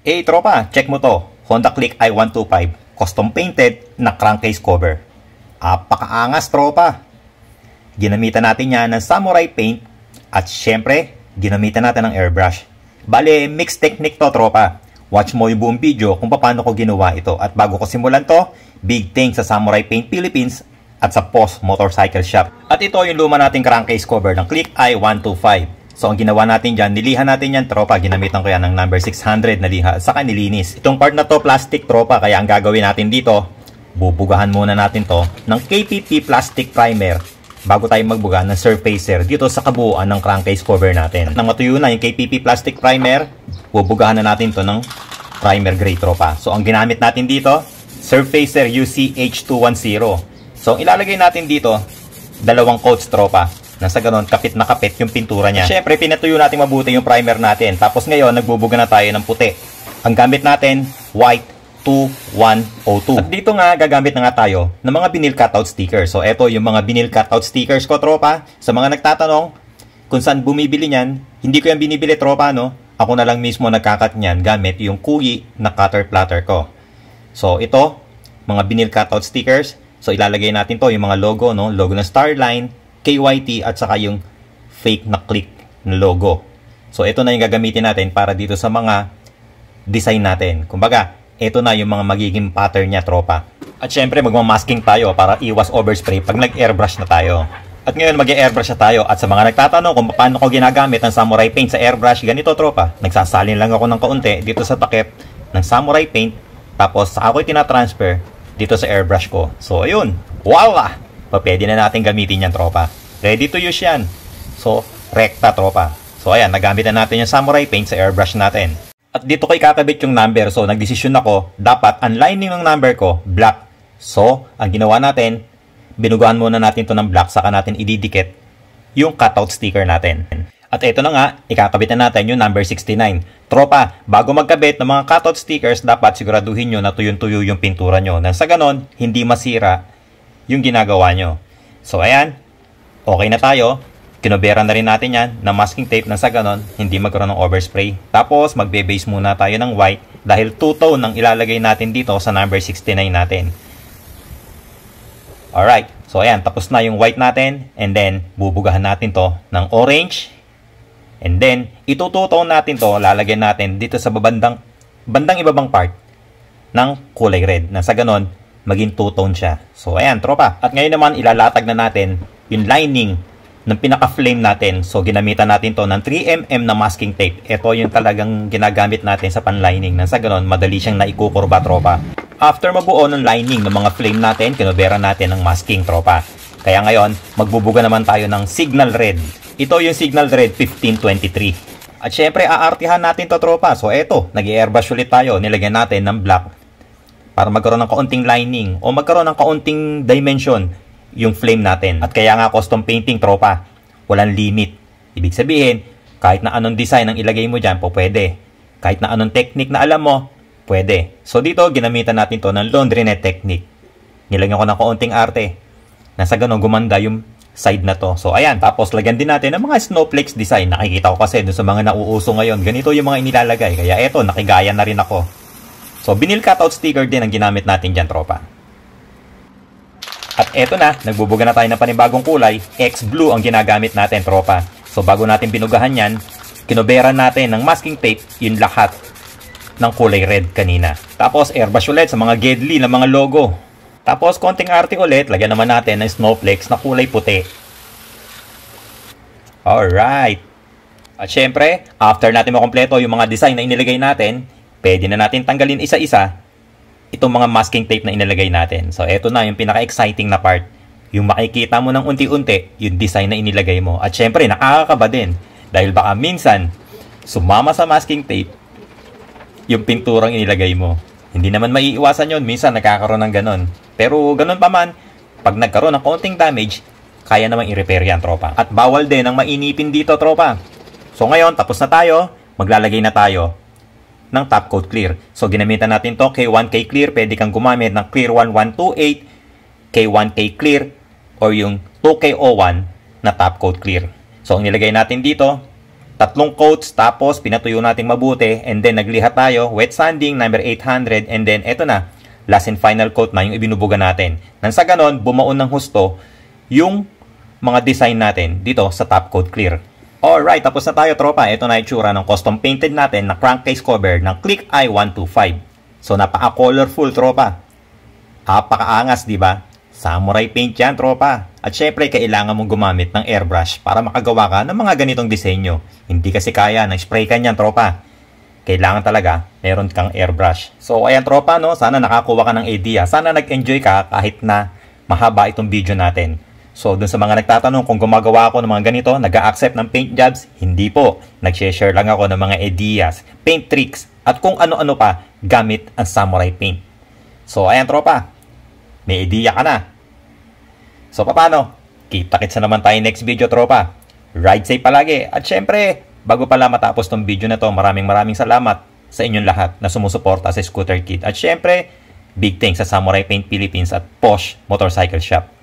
Tropa, check mo to. Honda Click i125, custom painted na crankcase cover. Apakaangas, tropa. Ginamitan natin yan ng samurai paint at syempre, ginamitan natin ng airbrush. Bale, mixed technique to, tropa. Watch mo yung buong video kung paano ko ginawa ito. At bago ko simulan to, big thanks sa Samurai Paint Philippines at sa POS Motorcycle Shop. At ito yung luma nating crankcase cover ng Click i125. So, ang ginawa natin dyan, nilihan natin yan, tropa. Ginamitan ko yan ng number 600 na liha at saka nilinis. Itong part na to, plastic, tropa. Kaya ang gagawin natin dito, bubugahan muna natin to ng KPP plastic primer bago tayo magbuga ng surfacer dito sa kabuuan ng crankcase cover natin. Nang matuyo na yung KPP plastic primer, bubugahan na natin to ng primer gray, tropa. So, ang ginamit natin dito, surfacer UCH210. So, ang ilalagay natin dito, dalawang coats, tropa. Nasa ganon, kapit na kapit yung pintura niya. Siyempre, pinatuyo natin mabuti yung primer natin. Tapos ngayon, nagbubuga na tayo ng puti. Ang gamit natin, white 2102. At dito nga, gagamit na nga tayo ng mga vinyl cutout stickers. So, eto yung mga vinyl cutout stickers ko, tropa. Sa mga nagtatanong kung saan bumibili niyan, hindi ko yan binibili, tropa, no? Ako na lang mismo nagkakat niyan gamit yung Kuyi na cutter platter ko. So, ito, mga vinyl cutout stickers. So, ilalagay natin to, yung mga logo, no? Logo ng Starline, KYT at saka yung fake na click na logo. So, ito na yung gagamitin natin para dito sa mga design natin. Kumbaga, ito na yung mga magiging pattern niya, tropa. At syempre, magmamasking tayo para iwas overspray pag nag-airbrush na tayo. At ngayon, mag-airbrush na tayo. At sa mga nagtatanong kung paano ko ginagamit ang samurai paint sa airbrush, ganito, tropa. Nagsasalin lang ako ng kaunti dito sa takip ng samurai paint. Tapos, ako'y tinatransfer dito sa airbrush ko. So, ayun. Voila! Pwede na natin gamitin yan, tropa. Ready to use yan. So, rekta, tropa. So, ayan, nagamit na natin yung samurai paint sa airbrush natin. At dito ko ikakabit yung number. So, nagdesisyon ako, dapat ang lining ng number ko, black. So, ang ginawa natin, binugahan muna natin to ng black, saka natin ididikit yung cutout sticker natin. At ito na nga, ikakabit na natin yung number 69. Tropa, bago magkabit ng mga cutout stickers, dapat siguraduhin nyo na tuyong-tuyo yung pintura nyo. Nang sa ganon, hindi masira yung ginagawa nyo. So, ayan. Okay na tayo. Kinobera na rin natin yan na masking tape na sa ganon, hindi magkaroon ng overspray. Tapos, magbe-base muna tayo ng white dahil two-tone ang ilalagay natin dito sa number 69 natin. Alright. So, ayan. Tapos na yung white natin. And then, bubugahan natin to ng orange. And then, itutu-tone natin to. Lalagyan natin dito sa bandang ibabang part ng kulay red. Na sa ganon, maging two-tone siya. So, ayan, tropa. At ngayon naman, ilalatag na natin yung lining ng pinaka-flame natin. So, ginamitan natin to ng 3mm na masking tape. Ito yung talagang ginagamit natin sa pan-lining. Nang sa ganon, madali siyang naikukurba, tropa. After mabuo ng lining ng mga flame natin, kinobera natin ng masking, tropa. Kaya ngayon, magbubuga naman tayo ng signal red. Ito yung signal red 1523. At syempre, aartihan natin to, tropa. So, eto, nag-airbrush ulit tayo. Nilagyan natin ng black para magkaroon ng kaunting lining o magkaroon ng kaunting dimension yung flame natin. At kaya nga custom painting, tropa, walang limit. Ibig sabihin, kahit na anong design ang ilagay mo dyan, po pwede. Kahit na anong technique na alam mo, pwede. So dito, ginamitan natin to ng laundry net technique. Nilagyan ko ng kaunting arte. Nasa ganun, gumanda yung side na to. So ayan, tapos lagyan din natin ng mga snowflakes design. Nakikita ko kasi dun sa mga nauuso ngayon, ganito yung mga inilalagay. Kaya eto, nakigaya na rin ako. So, vinyl cutout sticker din ang ginamit natin dyan, tropa. At eto na, nagbubuga na tayo ng panibagong kulay. X-blue ang ginagamit natin, tropa. So, bago natin binugahan yan, kinobera natin ng masking tape yung lahat ng kulay red kanina. Tapos, airbrush ulit sa mga gedli ng mga logo. Tapos, konting arte ulit, lagyan naman natin ng snowflakes na kulay puti. Alright. At syempre, after natin makompleto yung mga design na inilagay natin, pwede na natin tanggalin isa-isa itong mga masking tape na inilagay natin. So, eto na yung pinaka-exciting na part. Yung makikita mo ng unti-unti, yung design na inilagay mo. At syempre, nakakakaba din. Dahil baka minsan, sumama sa masking tape yung pinturang inilagay mo. Hindi naman maiiwasan yun. Minsan, nagkakaroon ng ganon. Pero ganon pa man, pag nagkaroon ng konting damage, kaya namang i-repair yan, tropa. At bawal din ang mainipin dito, tropa. So, ngayon, tapos na tayo. Maglalagay na tayo ng top coat clear. So, ginamitan natin to K1K clear. Pwede kang gumamit ng clear 1128, K1K clear, or yung 2K01 na top coat clear. So, ang nilagay natin dito, Tatlong coats, tapos pinatuyo natin mabuti, and then nagliha tayo, wet sanding, number 800, and then eto na, last and final coat na yung ibinubuga natin. Nang sa ganon, bumaon ng husto yung mga design natin dito sa top coat clear. Alright, tapos na tayo tropa. Ito na yung tsura ng custom painted natin na crankcase cover ng Click i125. So napaka-colorful tropa. Napaka-angas, di ba? Samurai paint yan tropa. At syempre, kailangan mong gumamit ng airbrush para makagawa ka ng mga ganitong disenyo. Hindi kasi kaya ng spray can yan tropa. Kailangan talaga meron kang airbrush. So ayan tropa, no? Sana nakakuha ka ng idea. Sana nag-enjoy ka kahit na mahaba itong video natin. So dun sa mga nagtatanong kung gumagawa ako ng mga ganito, nag-a-accept ng paint jobs, hindi po. Nag-share lang ako ng mga ideas, paint tricks, at kung ano-ano pa gamit ang samurai paint. So ayan tropa, may idea ka na. So paano? Kita-kits na naman tayo next video tropa. Ride safe palagi. At syempre, bago pala matapos tong video na to, maraming salamat sa inyong lahat na sumusuporta sa Scooter Kid. At syempre, big thanks sa Samurai Paint Philippines at Posh Motorcycle Shop.